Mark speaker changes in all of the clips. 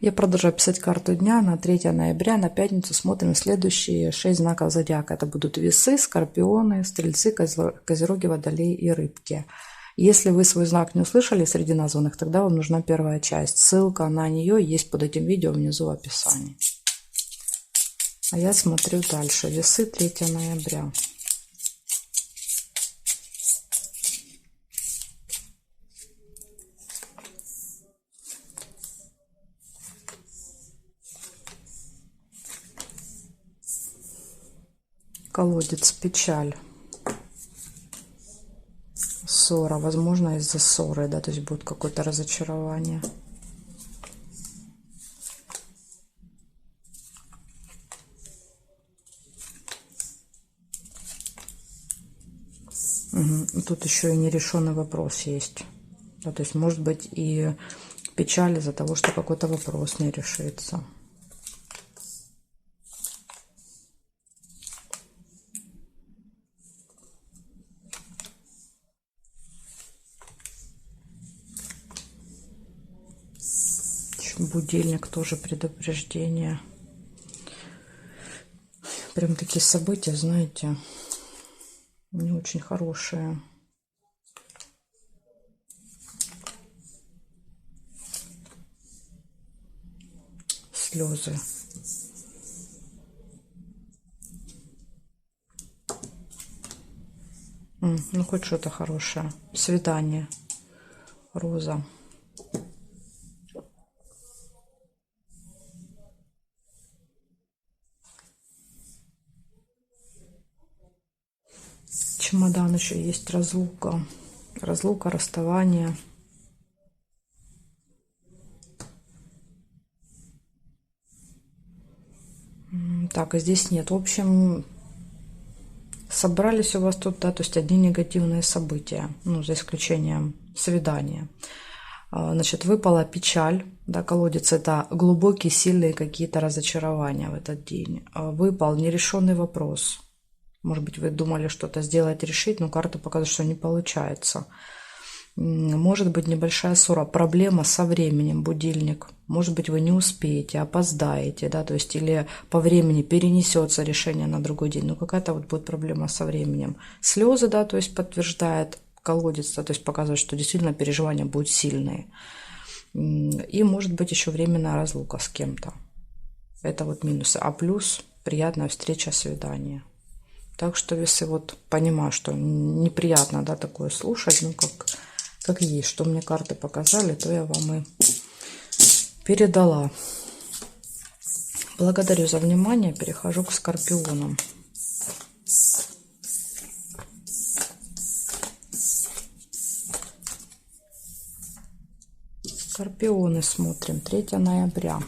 Speaker 1: Я продолжаю писать карту дня на 3 ноября, на пятницу. Смотрим следующие 6 знаков зодиака. Это будут весы, скорпионы, стрельцы, козероги, водолеи и рыбки. Если вы свой знак не услышали среди названных, тогда вам нужна первая часть. Ссылка на нее есть под этим видео внизу в описании. А я смотрю дальше. Весы, 3 ноября. Колодец, печаль, ссора, возможно, из-за ссоры, да, то есть будет какое-то разочарование. Угу. Тут еще и нерешенный вопрос есть, да, то есть может быть и печаль из-за того, что какой-то вопрос не решится. Будильник тоже предупреждение. Прям такие события, знаете, не очень хорошие. Слезы. Ну, хоть что-то хорошее. Свидание. Роза. Чемодан еще есть, разлука. Разлука, расставание. Так, а здесь нет. В общем, собрались у вас тут, да, то есть одни негативные события, ну, за исключением свидания. Значит, выпала печаль, да, колодец — это глубокие, сильные какие-то разочарования в этот день. Выпал нерешенный вопрос. Может быть, вы думали что-то сделать, решить, но карта показывает, что не получается. Может быть, небольшая ссора, проблема со временем, будильник. Может быть, вы не успеете, опоздаете, да, то есть или по времени перенесется решение на другой день. Ну, какая-то вот будет проблема со временем. Слезы, да, то есть подтверждает колодец, да, то есть показывает, что действительно переживания будут сильные. И может быть еще временная разлука с кем-то. Это вот минусы. А плюс приятная встреча, свидание. Так что весы, вот понимаю, что неприятно, да, такое слушать, ну как есть, что мне карты показали, то я вам и передала. Благодарю за внимание, перехожу к скорпионам. Скорпионы смотрим, 3 ноября.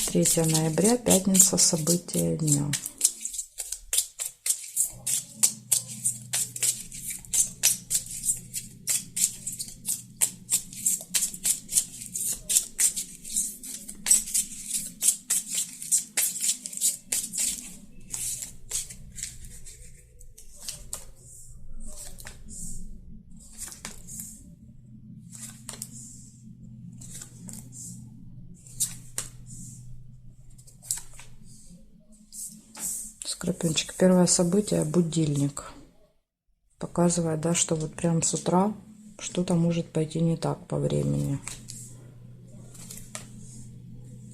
Speaker 1: 3 ноября, пятница, события дня. Скорпиончик, первое событие — будильник. Показывает, да, что вот прям с утра что-то может пойти не так по времени.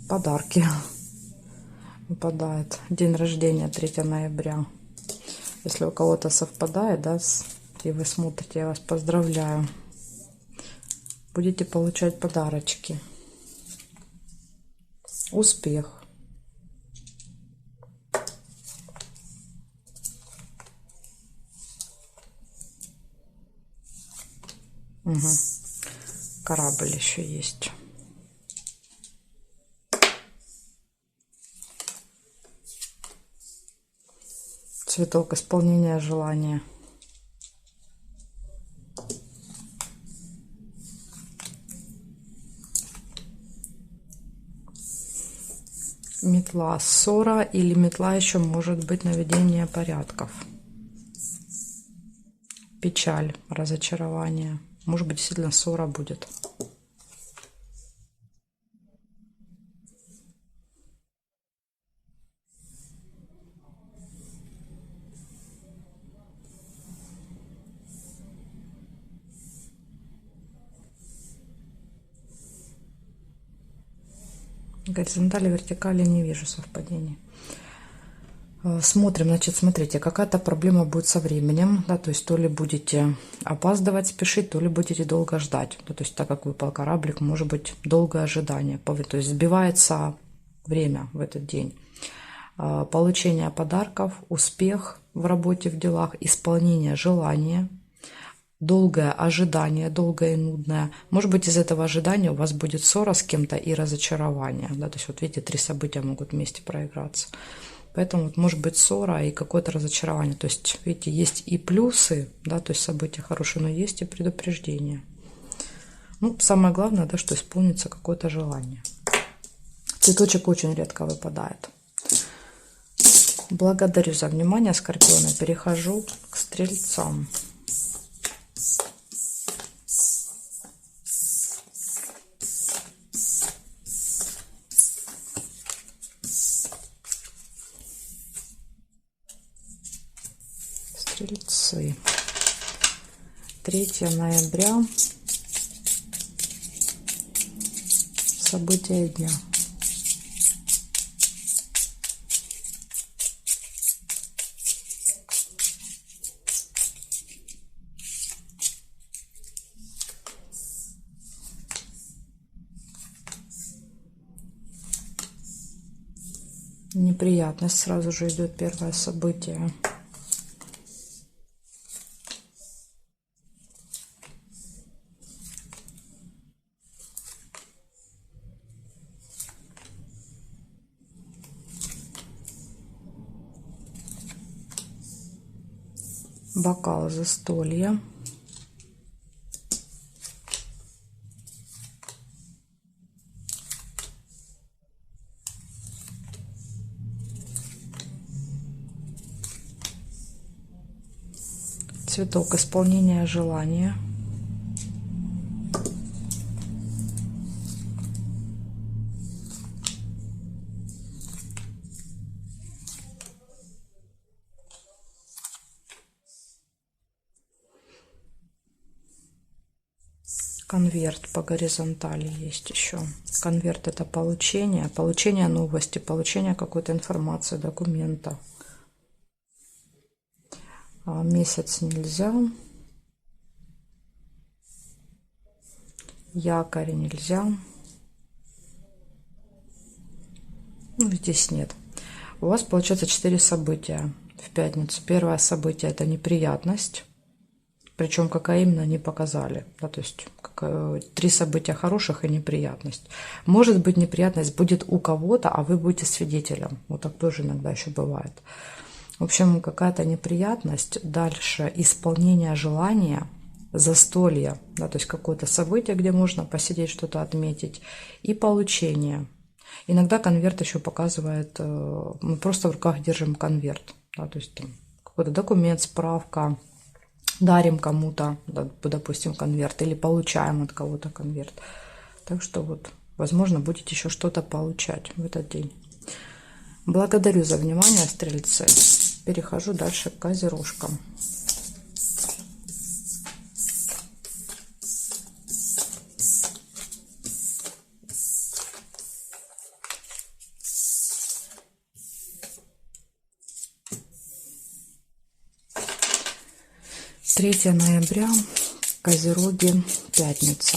Speaker 1: Подарки выпадает. День рождения 3 ноября. Если у кого-то совпадает, да, и вы смотрите, я вас поздравляю. Будете получать подарочки. Успех. Угу. Корабль еще есть. Цветок, исполнения желания. Метла, ссора, или метла еще может быть наведение порядков. Печаль, разочарование. Может быть, действительно ссора будет. Горизонтали, вертикали не вижу совпадений. Смотрим, значит, смотрите, какая-то проблема будет со временем, да, то есть то ли будете опаздывать, спешить, то ли будете долго ждать, да, то есть так как выпал кораблик, может быть долгое ожидание, то есть сбивается время в этот день. Получение подарков, успех в работе, в делах, исполнение желания, долгое ожидание, долгое и нудное. Может быть, из этого ожидания у вас будет ссора с кем-то и разочарование, да, то есть вот видите, 3 события могут вместе проиграться. Поэтому вот может быть ссора и какое-то разочарование. То есть, видите, есть и плюсы, да, то есть события хорошие, но есть и предупреждения. Ну, самое главное, да, что исполнится какое-то желание. Цветочек очень редко выпадает. Благодарю за внимание, Скорпионы. Перехожу к Стрельцам. Стрельцы. 3 ноября. События дня. Неприятность сразу же идет первое событие. Бокал застолья. Цветок исполнения желания. Конверт по горизонтали есть еще. Конверт — это получение новости, получение какой-то информации, документа. Месяц нельзя. Якорь нельзя. Ну, здесь нет. У вас получается 4 события в пятницу. Первое событие — это неприятность. Причем какая именно, не показали. Да, то есть 3 события хороших и неприятность. Может быть, неприятность будет у кого-то, а вы будете свидетелем. Вот так тоже иногда еще бывает. В общем, какая-то неприятность. Дальше исполнение желания, застолье, да, то есть какое-то событие, где можно посидеть, что-то отметить, и получение. Иногда конверт еще показывает, мы просто в руках держим конверт, да, то есть там какой-то документ, справка, дарим кому-то, да, допустим, конверт, или получаем от кого-то конверт. Так что вот, возможно, будете еще что-то получать в этот день. Благодарю за внимание, Стрельцы. Перехожу дальше к Козерожкам. Третье ноября, Козероги, пятница.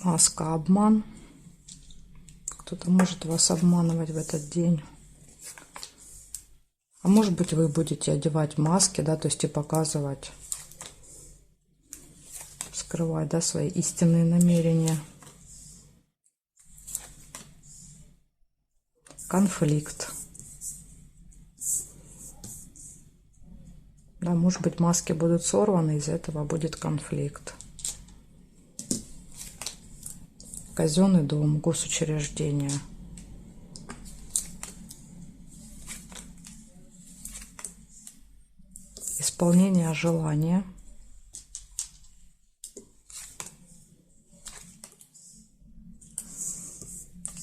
Speaker 1: Маска, обман. Кто-то может вас обманывать в этот день. А может быть, вы будете одевать маски, да, то есть и показывать, скрывать, да, свои истинные намерения. Конфликт. Да, может быть, маски будут сорваны, из-за этого будет конфликт. Казенный дом, госучреждение. исполнение желания.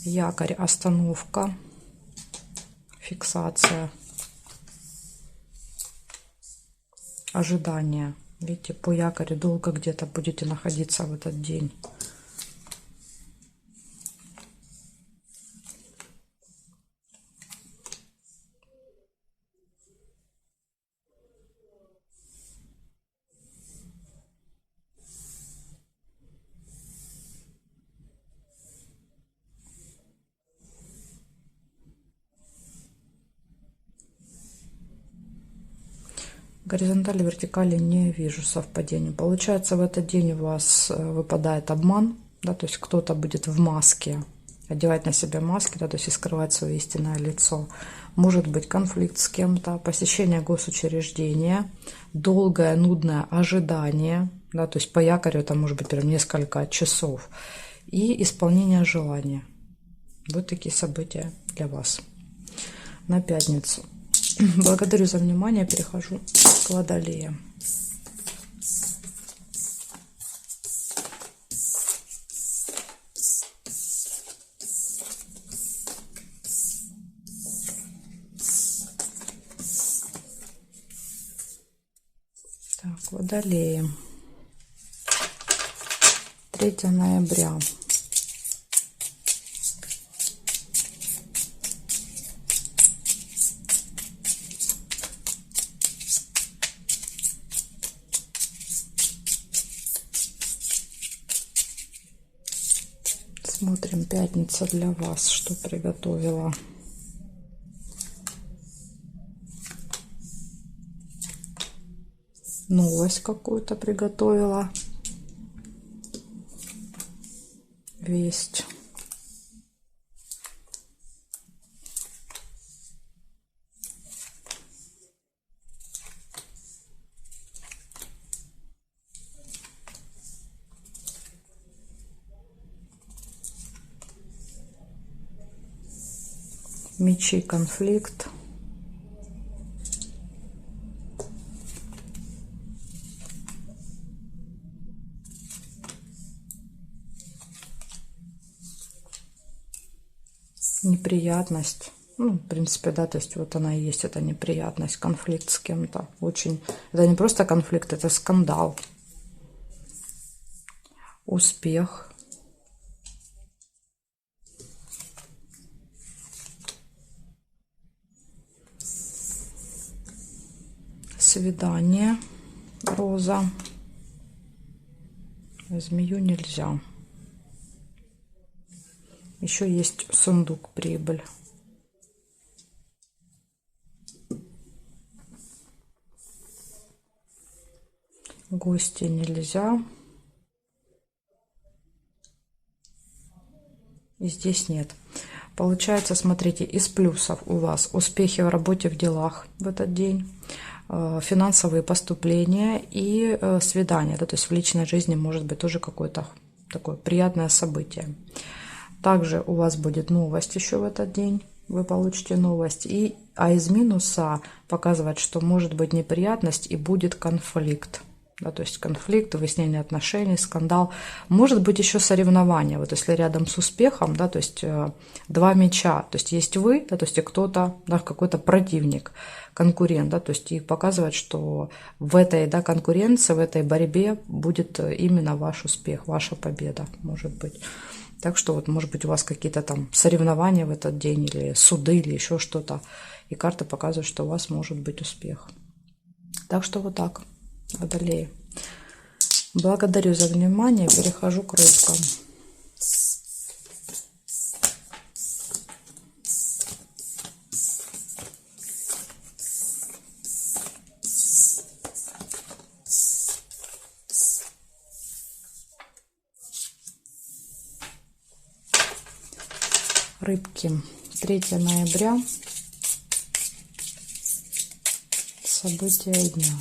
Speaker 1: Якорь, остановка, фиксация, ожидание. Видите, по якорю долго где-то будете находиться в этот день. Горизонтали, вертикали не вижу совпадений. Получается, в этот день у вас выпадает обман, да, то есть кто-то будет в маске, одевать на себя маски, да, то есть и скрывать свое истинное лицо. Может быть конфликт с кем-то, посещение госучреждения, долгое, нудное ожидание, да, то есть по якорю это может быть прям несколько часов, и исполнение желания. Вот такие события для вас на пятницу. Благодарю за внимание. Перехожу к Водолеям. Так, Водолеи. 3 ноября. Смотрим, пятница для вас, что приготовила. Новость какую-то приготовила. Весть. Мечи, конфликт. Неприятность. Ну, в принципе, да, то есть вот она и есть, эта неприятность, конфликт с кем-то. Очень. Это не просто конфликт, это скандал. Успех. Свидание. Роза. Змею нельзя. Еще есть сундук, прибыль. Гости нельзя. И здесь нет. Получается, смотрите, из плюсов у вас успехи в работе, в делах в этот день, финансовые поступления и свидания. Да, то есть в личной жизни может быть тоже какое-то такое приятное событие. Также у вас будет новость еще в этот день. Вы получите новость. А из минуса показывает, что может быть неприятность и будет конфликт. Да, то есть конфликт, выяснение отношений, скандал. Может быть еще соревнование. Вот если рядом с успехом, да, то есть 2 меча. То есть есть вы, да, то есть и кто-то, да, какой-то противник, конкурент. Да, то есть и показывает, что в этой, да, конкуренции, в этой борьбе будет именно ваш успех, ваша победа, может быть. Так что вот, может быть, у вас какие-то там соревнования в этот день, или суды, или еще что-то. И карта показывает, что у вас может быть успех. Так что вот так, Водолеи. Благодарю за внимание. Перехожу к рыбкам. Рыбки. 3 ноября. События дня.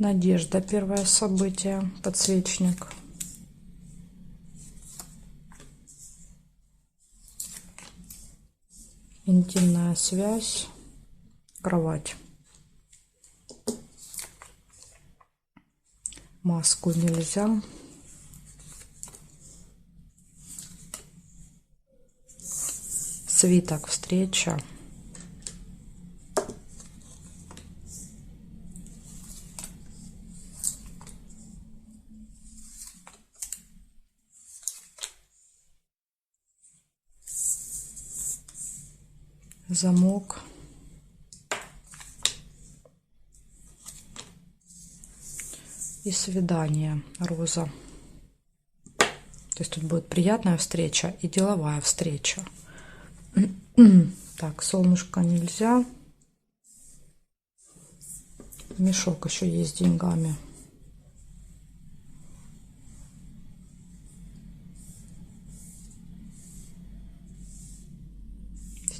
Speaker 1: Надежда, первое событие, подсвечник. Интимная связь, кровать. Маску нельзя. Свиток, встреча. Замок. И свидание, роза. То есть тут будет приятная встреча и деловая встреча. Так, солнышко нельзя. Мешок еще есть с деньгами.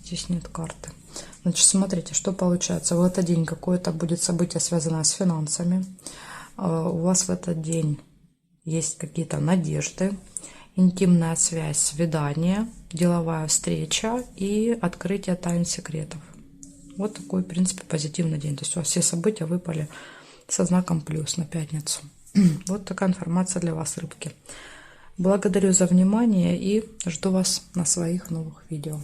Speaker 1: Здесь нет карты. Значит, смотрите, что получается. В этот день какое-то будет событие, связанное с финансами. У вас в этот день есть какие-то надежды, интимная связь, свидание, деловая встреча и открытие тайн секретов. Вот такой, в принципе, позитивный день. То есть у вас все события выпали со знаком плюс на пятницу. Вот такая информация для вас, рыбки. Благодарю за внимание и жду вас на своих новых видео.